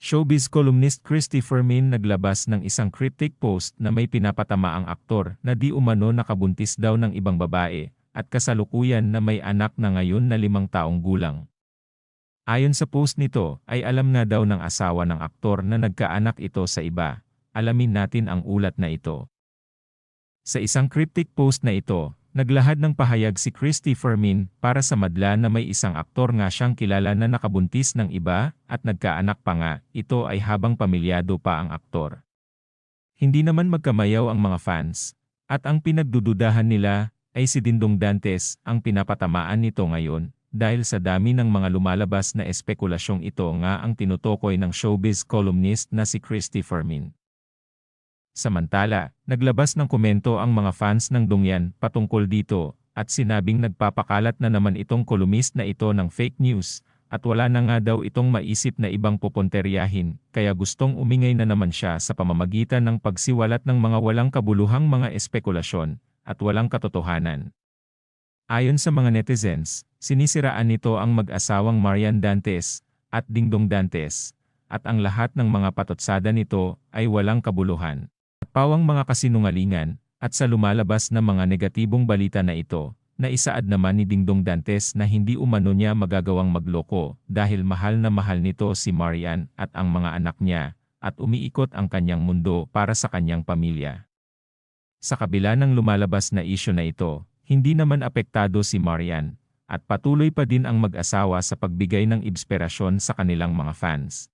Showbiz columnist Christy Fermin naglabas ng isang cryptic post na may pinapatamaang aktor na di umano nakabuntis daw ng ibang babae, at kasalukuyan na may anak na ngayon na 5 taong gulang. Ayon sa post nito, ay alam na daw ng asawa ng aktor na nagkaanak ito sa iba. Alamin natin ang ulat na ito. Sa isang cryptic post na ito, naglahad ng pahayag si Christy Fermin para sa madla na may isang aktor nga siyang kilala na nakabuntis ng iba at nagkaanak pa nga, ito ay habang pamilyado pa ang aktor. Hindi naman magkamayaw ang mga fans, at ang pinagdududahan nila ay si Dingdong Dantes ang pinapatamaan nito ngayon dahil sa dami ng mga lumalabas na espekulasyong ito nga ang tinutukoy ng showbiz columnist na si Christy Fermin. Samantala, naglabas ng komento ang mga fans ng Dongyan patungkol dito, at sinabing nagpapakalat na naman itong kolumnist na ito ng fake news, at wala na nga daw itong maisip na ibang pupunteryahin, kaya gustong umingay na naman siya sa pamamagitan ng pagsiwalat ng mga walang kabuluhang mga espekulasyon, at walang katotohanan. Ayon sa mga netizens, sinisiraan nito ang mag-asawang Marian Dantes at Dingdong Dantes, at ang lahat ng mga patotsada nito ay walang kabuluhan. Pawang mga kasinungalingan, at sa lumalabas na mga negatibong balita na ito, na isaad naman ni Dingdong Dantes na hindi umano niya magagawang magloko dahil mahal na mahal nito si Marian at ang mga anak niya, at umiikot ang kanyang mundo para sa kanyang pamilya. Sa kabila ng lumalabas na isyu na ito, hindi naman apektado si Marian, at patuloy pa din ang mag-asawa sa pagbigay ng inspirasyon sa kanilang mga fans.